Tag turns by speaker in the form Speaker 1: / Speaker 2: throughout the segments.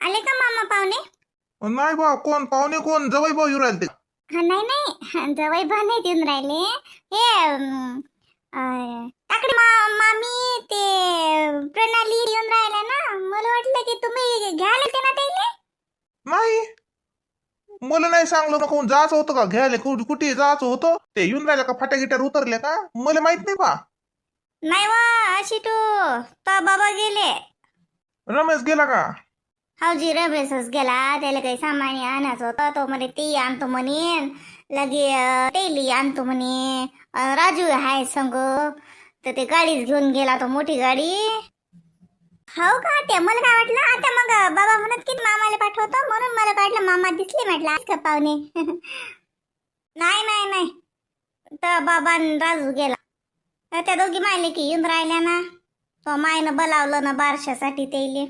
Speaker 1: आले का मामा पाहुणे?
Speaker 2: नाही बा, कोण पाहुणे? कोण जवळ भाऊ येऊ राहिले ते?
Speaker 1: हा, नाही नाही, जवळ पण नाही देऊन राहिले. हे टाकडी मामी ते प्रणाली येऊन राहिल्या ना, मला वाटलं की तुम्ही घ्यायला ते ना त्याले.
Speaker 2: नाही, मला नाही सांगलं ना. कोण जायचं होतं का घ्यायला? कुठे जायचं होतं? ते येऊन राहिल्या का? फाट्या गिट्यावर उतरल्या का? मला माहित नाही बा.
Speaker 1: नाही वा, अशी तो बाबा गेले.
Speaker 2: रमेश गेला का?
Speaker 1: हावजी, रमेशच गेला. त्याला काही सामान आणायचं होतं, तो म्हणे ते आणतो म्हणे. लगे तेली आणतो म्हणे. राजू आहे संग, तर ते गाडीच घेऊन गेला, तो मोठी गाडी. हो का? ते मला काय वाटलं आता, मग बाबा म्हणत की मामाला पाठवतो, म्हणून मला वाटलं मामा दिसले, म्हटलं आज का पाहुणे. नाही नाही नाही, तर बाबा न राजू गेला. तर त्या दोघी मायले की येऊन राहिल्या ना, तो मायनं बोलावलं ना बारशासाठी त्याले.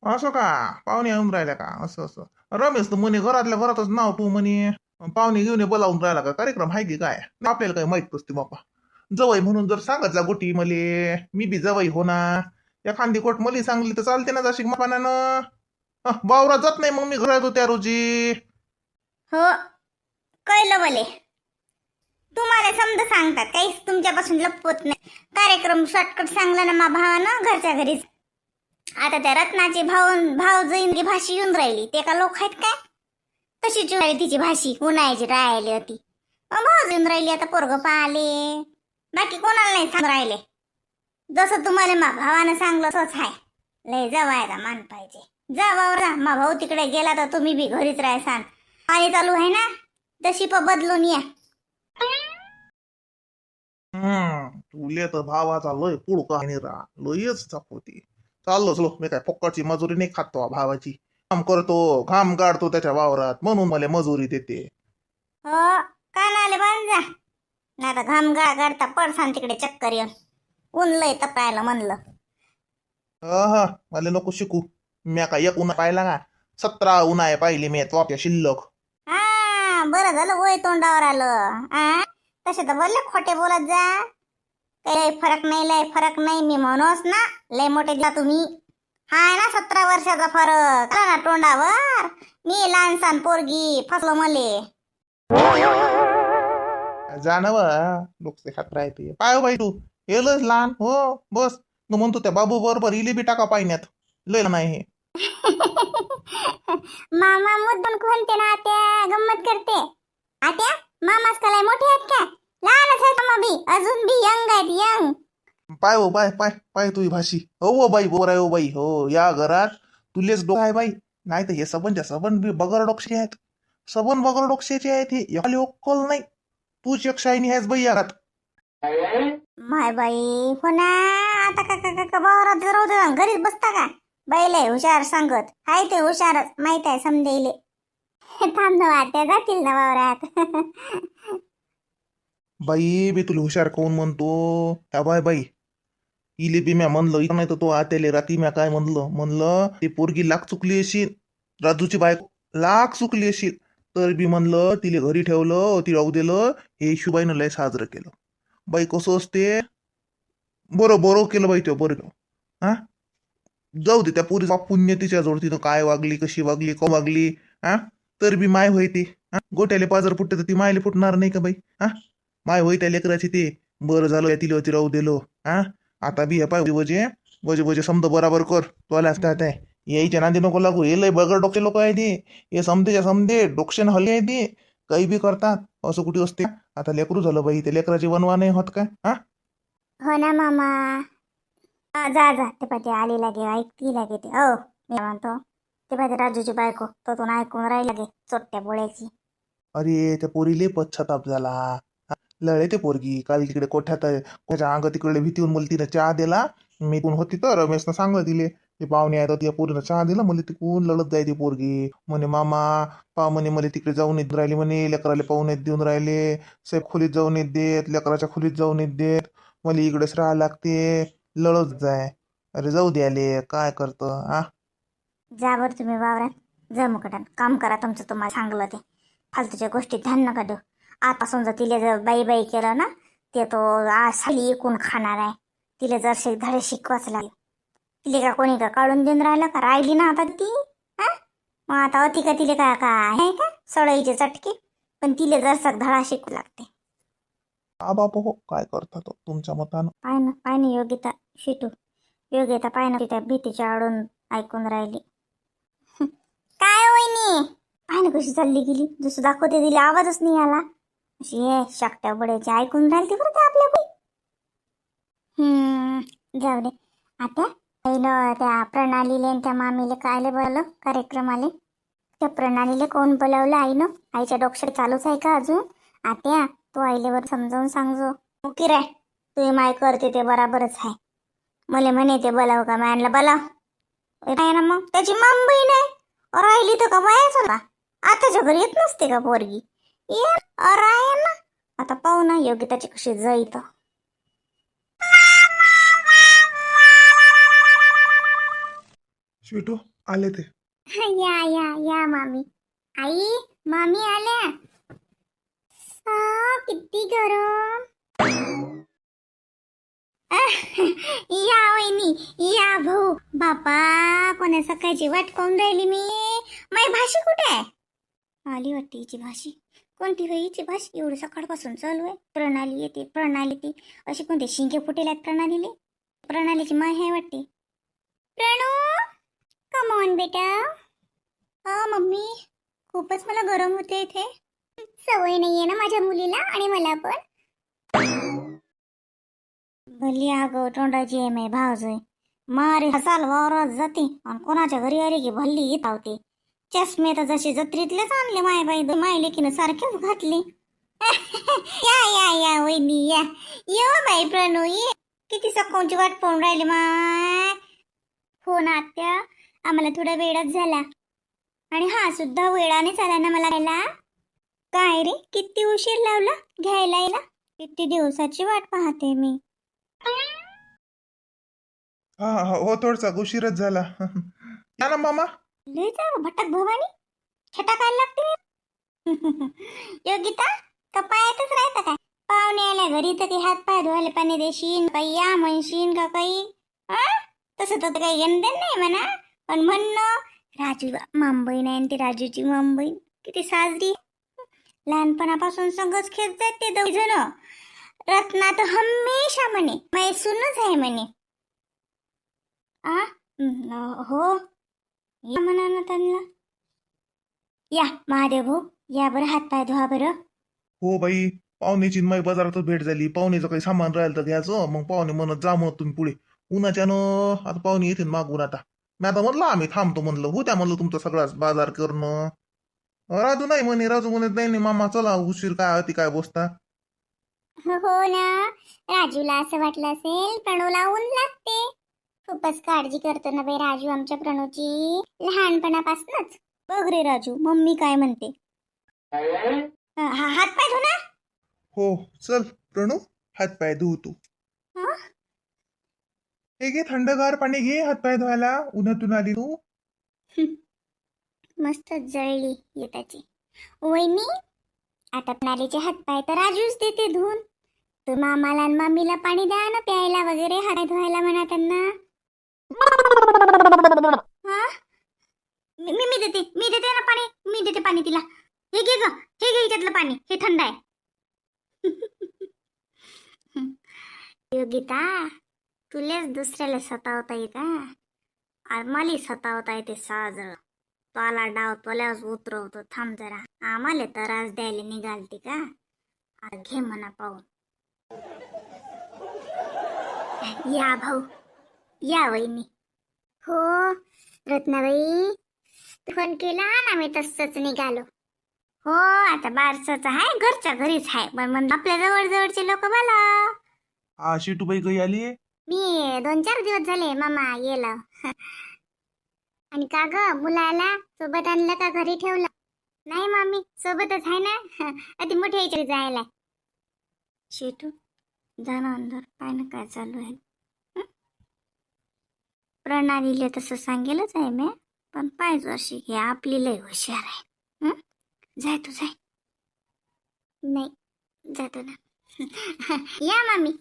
Speaker 2: असं का? पाहुणे येऊन राहिल्या का? असं असं. रमेश तर म्हणे घरातल्या घरातच नाव तू म्हणे पाहुणे घेऊन बोलावून राहिला का? कार्यक्रम आहे की काय? आपल्याला काही माहित नसते बापा. जवळ म्हणून जर सांगितला गोटी मले, मी बी जवळ होणार. एखादी कोट मली सांगली तर चालते ना, जशी मापानानं. वावरात जात नाही मग मी घरात त्या रोजी.
Speaker 1: हो, कळलं मले. तुम्हाला समजा सांगतात, काहीच तुमच्यापासून लपवत नाही. कार्यक्रम शॉर्टकट सांगला ना मा भावानं, घरच्या घरीच. आता त्या रत्नाची भाव जैनगी भाषी येऊन राहिली, ते का लोक आहेत काय? तशीच येऊन राहिली तिची भाषी, उन्हाळ्याची राहिली होती. भाव येऊन राहिली, आता पोरग पाहिले. बाकी कोणाला नाही सांग राहिले. जसं तुम्हाला मा भावानं सांगलं तसंच आहे. लय जवायला मान पाहिजे. जा वावरा, मा भाऊ तिकडे गेला तर तुम्ही बी घरीच राहायसान. पाणी चालू आहे ना, तशी बदलून या.
Speaker 2: तुले तर भावाचा लय पुडका आहे रा, लयच चकवती. चाललो चलो, मी काय फुकटची मजुरी नाही खातो भावाची. काम करतो, घाम गाडतो त्याच्या वावरात, म्हणून मला मजुरी देते.
Speaker 1: हो, कानाले बांध जा. नाही तर घाम गाडता पडसान तिकडे चक्कर येऊन. ऊन लय तपायला म्हणलं.
Speaker 2: हा, मला नको शिकू. म्या काय एक उन्हा पाहिला का? 17 उन्हाळे पाहिले मी तो आपल्या शिल्लक.
Speaker 1: हा, बरं झालं वय तोंडावर आलं. तसे तर बोलले खोटे बोलत जा. काही फरक नाही, लय फरक नाही, मी म्हणूच ना लय मोठे दिला तुम्ही. हाय ना 17 वर्षाचा फरक ना तोंडावर. मी लहानसान पोरगी फसलो मले.
Speaker 2: जानव लोक खात राहते. पाय हो बाई तू, हेलच लहान हो. बस तू म्हणतो त्या बाबू बरोबर इली बी टाका पाहिण्यात. लय नाही हे.
Speaker 1: मामा मुद्दाम म्हणते ना, आत्या गंमत करते. आत्या, मामाच का लय मोठे आहेत का? लहानच आहेत मामा बी, अजून बी यंग आहेत, यंग.
Speaker 2: पाय हो पाय पाय पाय तुझी भाषी. हो बाई, बोर आहे हो बाई. हो, या घरात तुलेच डोकं आहे बाई. नाही तर हे सबन बी बगर डोक्षे आहेत. सबन बगर डोक्षेचे आहेत हे. एखादी अक्कल नाही. तूच एक शायनी आहेस बाई या घरात.
Speaker 1: माय बाई, हो ना. आता का वावरात राहू दे, घरीच बसता का? बैले हुशार सांगत हाय, ते हुशारच माहित आहे समजेले. थांब ना, त्या जातील ना वावरात.
Speaker 2: बाई बी तुला हुशार कोण म्हणतो? त्या बाय बाई, इले बी म्या म्हणलं इथं, नाही तर तो आत्याले रात्री म्या काय म्हणलं ती पोरगी लाख चुकली अशील. राजूची बायको लाख चुकली अशील, तर बी म्हणलं तिले घरी ठेवलं, ती राहू दिलं. हे शिवायनं लय साजरं केलं. बाई कसं असते. बरं केलं बाई, ते बरं. हा, जाऊ दे त्या पुरी पुण्य तिच्याजवळ. तिनं काय वागली, कशी वागली, का वागली. हा, तर बी माय होय ती. गोट्याले पाजर फुटते तर ती मायले फुटणार नाही का बाई? हा, माय होय त्या लेकराची ते. बरं झालं तिला होती राहू दिलो. हा, आता बी हे पाय वजे वजे वजे समद बराबर कर. तुला असतात आहे यायच्या नांदी नको लागू. हे लय बगर डोके लोक आहे ते. हे समजेच्या समजे डोक्षेन हल्ले आहे ते. काही बी करतात, असं कुठे असते. आता लेकरू झालं बाई, ते लेकराची वनवा नाही होत काय? हा,
Speaker 1: हो ना मामा. जा जा, ते पाहिजे आली लागे, ऐकती लागे ते. हो, मी म्हणतो ते पाहिजे राजूची बायको, तो तू ऐकून राहिला गे चोट्ट्या बोळ्याची.
Speaker 2: अरे त्या पोरीले पश्चाताप झाला. लढे ते पोरगी काल तिकडे कोठ्यात त्याच्या अंग तिकडे भीतीहून मला तिने चहा दिला. मी कोण होती तर रमेशनं सांगलं तिले ते पाहुणे आहेत, त्या पोरीनं चहा दिला. मला तिकून लढत जाय ती पोरगी. म्हणे मामा पा म्हणे मला तिकडे जाऊन येत राहिली म्हणे, लेकराला पाहुणे देऊन राहिले. साहेब खोलीत जाऊन येत देत, लेकराच्या खोलीत जाऊन येत देत. मला इकडेच राहायला लागते. लढत जाय. अरे जाऊ द्याले काय करतं.
Speaker 1: जा बरं तुम्ही वावरात, जा मुकटान काम करा तुमचं, तुम्हाला सांगलं ते. फालतूच्या गोष्टी ध्यान नका देऊ. आता समजा तिला जर बाई बाई केलं ना, ते तो आज साली एकूण खाणार आहे. तिला जर धडे शिकवाच लागेल. तिला का कोणी का काढून देऊन राहिलं का? राहिली ना आता ती. मग आता अति का तिले काय काय आहे का सळईचे चटके, पण तिले जरसा धडा शिकू लागते.
Speaker 2: बाप हो, काय करता तो तुमच्या मतानं.
Speaker 1: पाय ना योगिता शिटू, योगिता पाय ना त्या भीतीच्या आडून ऐकून राहिली. काय होईनी पाय ना कशी चालली गेली, जसं दाखवते तिला आवाजच नाही आला. अशी शाकट्या बड्याची ऐकून राहिली बरं ते आपल्या बाई. जाऊ दे आता. पहिलं त्या प्रणालीले आणि त्या मामीले कायले बोलवलं कार्यक्रमाले. त्या प्रणालीले कोण बोलावलं आईनं? आईच्या डोक्यात चालूच आहे का अजून? आत्या तू आईलेवर समजावून सांगजो. ओके रे, तू माय करते ते बराबरच आहे. मला म्हणे ते बोलाव का मॅनला बोलाव आहे ना, मग त्याची माम बहीण आहे राहिली तर का वयाच होता. आताच्या घरी येत नसते का पोरगी? ये आहे ना. आता पाहू ना योगिताची कशी जाईत.
Speaker 2: शिटू आले ते.
Speaker 1: या या या मामी. आई मामी आल्या. किती गरम. या वहिनी या भाऊ. बापा कोणा सकाळची वाट पाहून राहिली मी. माझी भाषी कुठे आहे? आली वाटते हिची भाषी. कोणती होई हिची भाषी? एवढी सकाळपासून चालू आहे. प्रणाली येते प्रणाली ती अशी कोणते शिंके फुटेल आहेत प्रणालीले. प्रणालीची माय आहे वाटते. प्रणू कम ऑन बेटा. हा मम्मी, खूपच मला गरम होते इथे. सवय नाहीये ना माझ्या मुलीला आणि मला पण. भली अगं तोंडाची आहे मै भावजय. मारे हसाल वावरात जाते आणि कोणाच्या घरी आले की भल्ली येत होते. चष्मे तर जसे जत्रेतलेच आणले माय बाई माय लेकीनं सारखेच घातले. या या या वहिनी या. ये बाई प्रणू ये. किती सकाळची वाट पाहून राहिली माय. हो ना आत्या, आम्हाला थोडा वेळच झाला आणि हा सुद्धा वेळानेच आला ना मला घ्यायला. काय रे किती उशीर लावला घ्यायला यायला? किती दिवसाची वाट पाहते मी.
Speaker 2: हा हो, थोडसा उशीरच झाला. या ना मामा.
Speaker 1: लय जा भटक भवानी छटाकायला लागते. योगिता का पायातच राहता काय? पाहुणे आल्या घरी तर काही हात पाय धुवायला पाणी देशील काही या म्हणशील का काही? तसं तर काही घेणं नाही म्हणा, पण म्हणणं राजू मुंबई नाही ती राजूची मुंबई किती साजरी. लहानपणापासून संगच खेळ जाते दोघ जण. रत्ना तर हमेशा म्हणे मै सुनच आहे म्हणे. हो या म्हणा ना त्यांना. या महादेव भाऊ या बरं हात पाय धुवा बरं.
Speaker 2: हो बाई, पाहुण्याची माई बाजारातच भेट झाली. पाहुण्याचं काही सामान राहिलं तर घ्यायचं. मग पाहुणे म्हणत जा मग तुम्ही पुढे उन्हाच्यानं. आता पाहुणे येतील मागून. आता मी आता म्हणलं आम्ही थांबतो म्हणलं. हो त्या म्हणलं तुमचा सगळाच बाजार करणं. राजू नाही म्हणे. राजू म्हणत नाही मामा चला उशीर काय होती काय बसता.
Speaker 1: हो ना, राजूला असं वाटलं असेल प्रणूला ऊन लागते. खूपच काळजी करतो ना बाई राजू आमच्या प्रणूची लहानपणापासूनच. बघ रे राजू मम्मी काय म्हणते. हात पाय धु ना.
Speaker 2: हो चल प्रणू, हात पाय धुव तू. हे घे थंडगार पाणी घे हात पाय धुवायला. उन्हातून आली तू.
Speaker 1: मस्त जळली येताची. वहिनी आता प्रणालीचे हात पाय तर राजूच देते धुवून. तू मामाला आणि मम्मीला पाणी द्या ना प्यायला वगैरे हात धुवायला म्हणा त्यांना. मी देते ना पाणी. मी देते पाणी तिला. हे घे ग, हे घे याच्यातलं पाणी, हे थंड आहे. योगिता तुलेच दुसऱ्याला सतावता येत मला सतावता येते साज. तोला डाव तोल्याच उतरवतो. थांब जरा आम्हाला त्रास द्यायला निघालती का? आता घे म्हणा पाहून. या भाऊ या वहिनी. हो रत्नाबाई फोन केला ना मी तसंच निघालो. हो आता बारसच आहे घरच्या घरीच आहे पण मग आपल्या जवळचे लोक बोला.
Speaker 2: हा शिटूबाई काही आली.
Speaker 1: मी 2-4 दिवस झाले मामा येला. आणि का ग मुलाला सोबत आणलं का घरी ठेवलं? नाही मामी सोबतच आहे ना. अति मोठ्या याच्या जायला. शेटू जाणं अंदर काय ना काय चालू आहे. प्रणालीला तसं सांगेलच आहे मी, पण पाहिजे अशी की आपली लय हुशार आहे. जाय तू जाय. नाही जातो ना. या मामी.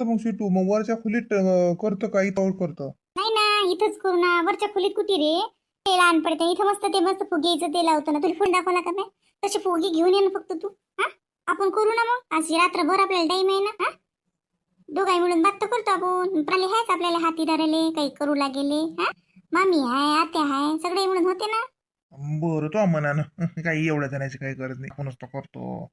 Speaker 2: मग शिटू मग वरच्या खोलीत करतं काही तोड करतं.
Speaker 1: नाही ना इथंच करू ना. वरच्या खोलीत कुठे रे ते लहान पडते. इथं मस्त ते मस्त फुगेचं ते लावतो ना. तुला फोन दाखवला का नाही? तसे फुगे घेऊन ये ना फक्त तू. हा आपण करू ना मग. आज रात्रभर आपल्याला टाईम आहे ना. हा दोघाही मिळून बात तर करतो आपण. प्राली आहेच आपल्याला हाती धरायले काही करू लागेले. हा मामी आहे आत्या आहे सगळे मिळून होते ना.
Speaker 2: बरं तो मनानं काही एवढ्या जणांची काही गरज नाही. आपणच तो करतो.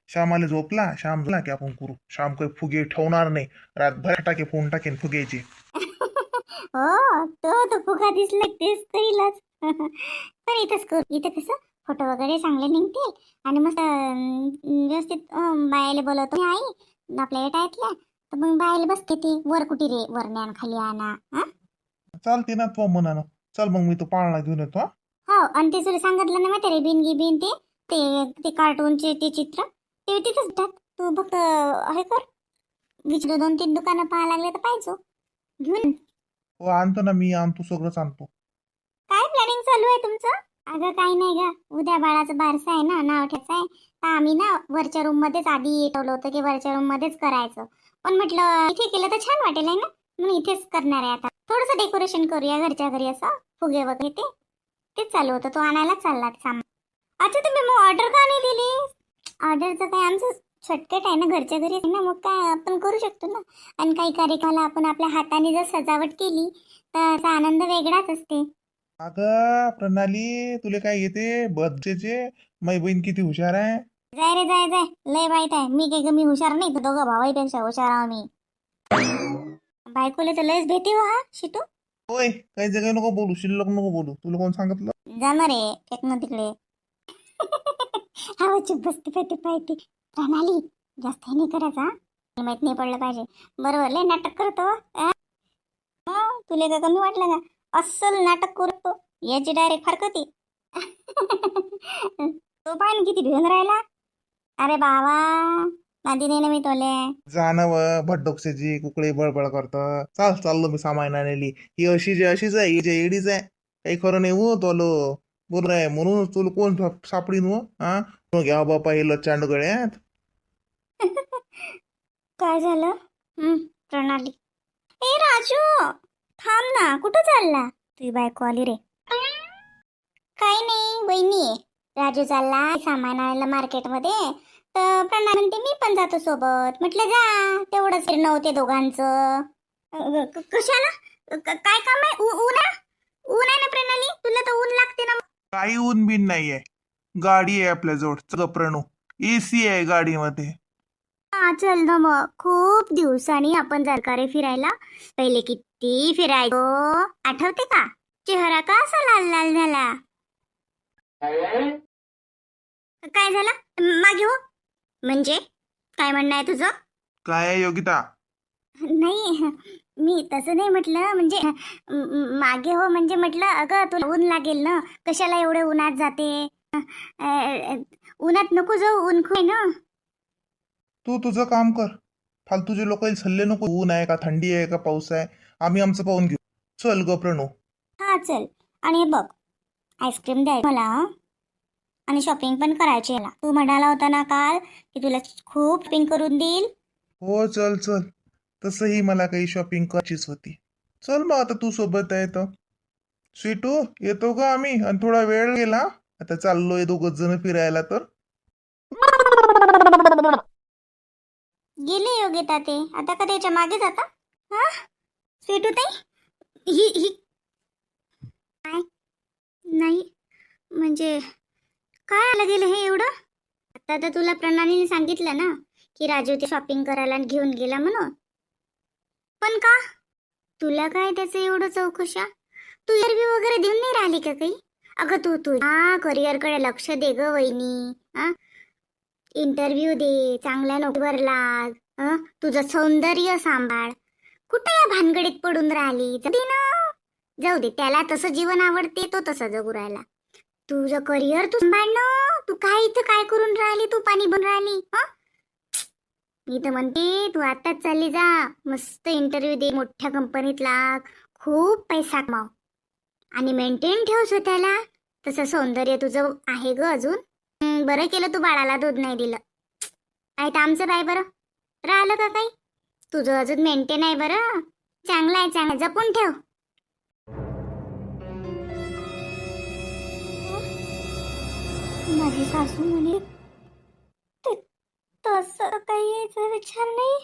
Speaker 2: श्यामाला झोपला, श्याम झाला की आपण करू. श्याम काही फुगे ठेवणार नाही. रातभर टाके फोन टाकेन फुग्याचे.
Speaker 1: हो तो फुगा दिसला तेच करीलच. पण इथंच करू. इथं कसं फोटो वगैरे चांगले निघतील आणि मस्त व्यवस्थित बायाला बोलवतो आई आपल्या येटायतल्या. तर मग बायाला बसते ते वर कुठे रे वर ज्ञान खाली आणा. हा
Speaker 2: चालते ना तो मनानं. चल मग मी तो पाळणा घेऊन येतो.
Speaker 1: हो आणि ते तुला सांगितलं ना माहिती रे बिनगी बिन ते ते ते कार्टूनचे ते चित्र ते तिथंच टाक. तू फक्त हे कर विचार 2-3 दुकानं पाहा लागले तर पाहिजे घेऊन.
Speaker 2: हो आणतो ना मी. आणतो सगळंच आणतो.
Speaker 1: काय प्लॅनिंग चालू आहे तुमचं? अगं काही नाही ग. उद्या बाळाचं बारसं आहे ना नाव ठेवायचं आहे. तर आम्ही ना वरच्या रूम मध्येच आधी ठेवलं होतं की वरच्या रूम मध्येच करायचं. पण म्हटलं इथे केलं तर छान वाटेल आहे ना. म्हणून इथेच करणार आहे आता. थोडंसं डेकोरेशन करूया घरच्या घरी असं फुगे वगैरे तेच चालू होतं. तो आणायला चालला ते सामान. अच्छा तुम्ही मग ऑर्डर का नाही दिली? ऑर्डरचं काय आमचं शॉर्टकट आहे ना घरच्या घरी आहे ना. मग काय आपण करू शकतो ना. आणि काही कार्यक्रमाला आपण आपल्या हाताने जर सजावट केली तर त्याचा आनंद वेगळाच असते.
Speaker 2: अगं प्रणाली तुला काय येते बर्थडेचे? माझी बहीण किती हुशार आहे.
Speaker 1: जाय रे जाय जाय लय वाईट आहे. मी काही कमी हुशार नाही. तर दोघं भावाईपेक्षा हुशार आहो मी. बायकोले तर लयच भेटी हो हा शिटू.
Speaker 2: होय काही जगाय नको बोलू. शिल्लक नको बोलू. तुला कोण सांगितलं?
Speaker 1: जाणार आहे टेक्नो तिकडे. हा चुप बसते पाहिजे पाहिजे. प्रणाली जास्त हे नाही करायचा. मला माहित नाही पडलं पाहिजे. बरोबर लय नाटक करतो. तुला का कमी वाटलं का? अस्सल नाटक करतो. याची डायरेक्ट फरकती. तो पाहिजे किती भिवून राहिला. अरे बाबा नादी नाही ना मी तोले.
Speaker 2: जाणव भटडोक्षाची कुकडे बळबळ करत. चाललो मी सामान आणायली. ही अशीच आहे. ही जे एडीच आहे. काही खरं नाही हो तोलो. बरोबर आहे म्हणून तुला कोण सापडीन हो. हा घ्या बापा हे लचांड गळ्यात.
Speaker 1: काय झालं? प्रणाली ए राजू थांब ना. कुठं चालला? तुझी बायको आली रे. काही नाही वहिनी. राजू चालला सामान आणायला मार्केटमध्ये. तर प्रणाली म्हणते मी पण जातो सोबत. म्हटलं जा तेवढंच फिरणं होते दोघांचं. कशाला? काय काम आहे? ऊन आहे ना प्रणाली. तुला तर ऊन लागते ना.
Speaker 2: काही ऊन बिन नाहीये. गाडी आहे आपल्याजवळ. प्रणू एसी आहे गाडीमध्ये.
Speaker 1: हा चल ना मग. खूप दिवसांनी आपण जर का रे फिरायला. पहिले किती फिरायचो आठवते का? चेहरा का असा लाल लाल झाला. काय झालं मागे हो? म्हणजे काय म्हणणं आहे तुझं?
Speaker 2: काय आहे योगिता?
Speaker 1: नाही मी तसं नाही म्हटलं. म्हणजे मागे हो म्हणजे म्हटलं अगं तुला ऊन लागेल ना. कशाला एवढे उन्हात जाते. उन्हात नको जाऊ. ऊन खूप आहे ना.
Speaker 2: तू तुझं काम कर. फालतूचे लोक सल्ले नको. ऊन आहे का थंडी आहे का पाऊस आहे. आम्ही आमचं पाहून घेऊ. चल ग प्रणू.
Speaker 1: हा चल. आणि बघ आईस्क्रीम द्याय मला आणि शॉपिंग पण करायची आहे. तू म्हणाला होता ना काल की तुला खूप शॉपिंग करून देईल.
Speaker 2: हो चल चल. तसंही मला काही शॉपिंग करायचीच होती. चल मग आता तू सोबत आहे तर. स्वीटू येतो का आम्ही? आणि थोडा वेळ गेला. आता चाललोय दोघं जण फिरायला तर.
Speaker 1: गेले योगिता ते. आता का त्याच्या मागे जाता? हा स्वीटू ताई ही काय नाही म्हणजे काय आलं गेलं हे एवढं? आता तर तुला प्रणालीने सांगितलं ना की राजू ते शॉपिंग करायला घेऊन गेला म्हणून. पण का? तुला काय त्याचं एवढं चौकशा? तू इंटरव्ह्यू वगैरे देऊन नाही राहिली का काही? अगं तू करिअरकडे लक्ष दे ग वहिनी. इंटरव्ह्यू दे. चांगल्या नोकरीवर लाग. तुझं सौंदर्य सांभाळ. कुठे या भानगडीत पडून राहिली? जाऊ दे. त्याला तसं जीवन आवडते तो तसं जगू राहिला. तुझं करिअर तू सांभाळ ना. तू काय इथं काय करून राहिली? तू पाणी बन राहिली. मी तर म्हणते तू आताच चालली जा. मस्त इंटरव्ह्यू दे. मोठ्या कंपनीत लाग. खूप पैसा कमाव आणि मेंटेन ठेव स्वतःला. तसं सौंदर्य तुझं आहे ग अजून. बरं केलं तू बाळाला दूध नाही दिलं. काय तर आमचं बाय बरं राहिलं का काही? तुझं अजून मेंटेन आहे बरं. चांगलं आहे चांगलं. जपून ठेव. माझी सासू म्हणे तसं काही यायचा विचार नाही.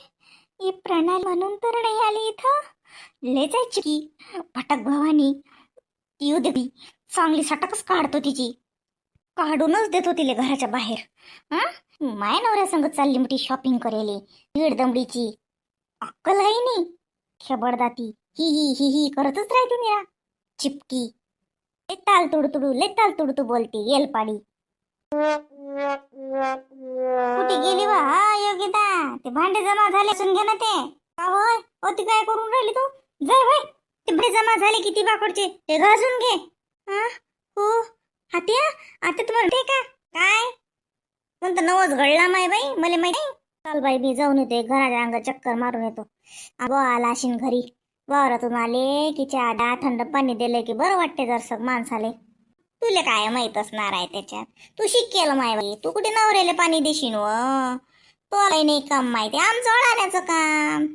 Speaker 1: ही प्रणाली म्हणून तर नाही आली इथं. ले जायची की भटक भवानी येऊ दे बी. चांगली सटकच काढतो तिची. काढूनच देतो तिले घराच्या बाहेर. हा माय नवऱ्या संग चालली मोठी शॉपिंग करेली दीड दमडीची. अक्कल आहे नी खेबडदाती. ही ही ही ही करतच राहते निरा चिपकी. लय ताल तुडतुडू बोलते येलपाडी. कुठे गेली वा योगिता? ते भांडे जमा झाले असून घे ना ते. का होय ती काय करून राहिली तू? जाय भाई ते भांडे जमा झाले किती बाकडचे ते घासून घे. हा हो हात्या आता तुम्हाला ते का काय कोणता नवस घडला माय बाई मला माहिती. चाल बाई मी जाऊन येते घराच्या अंग चक्कर मारून येतो. अगो आला अशीन घरी वावरातून आले की चहा थंड पाणी दिले की बरं वाटते जरसक माणसाले. तुला काय माहित असणार आहे त्याच्यात. तू शिकेल माय बाई. तू कुठे नवऱ्याला पाणी देशील व तो नाही काम माहिती आमचं अडाण्याचं काम.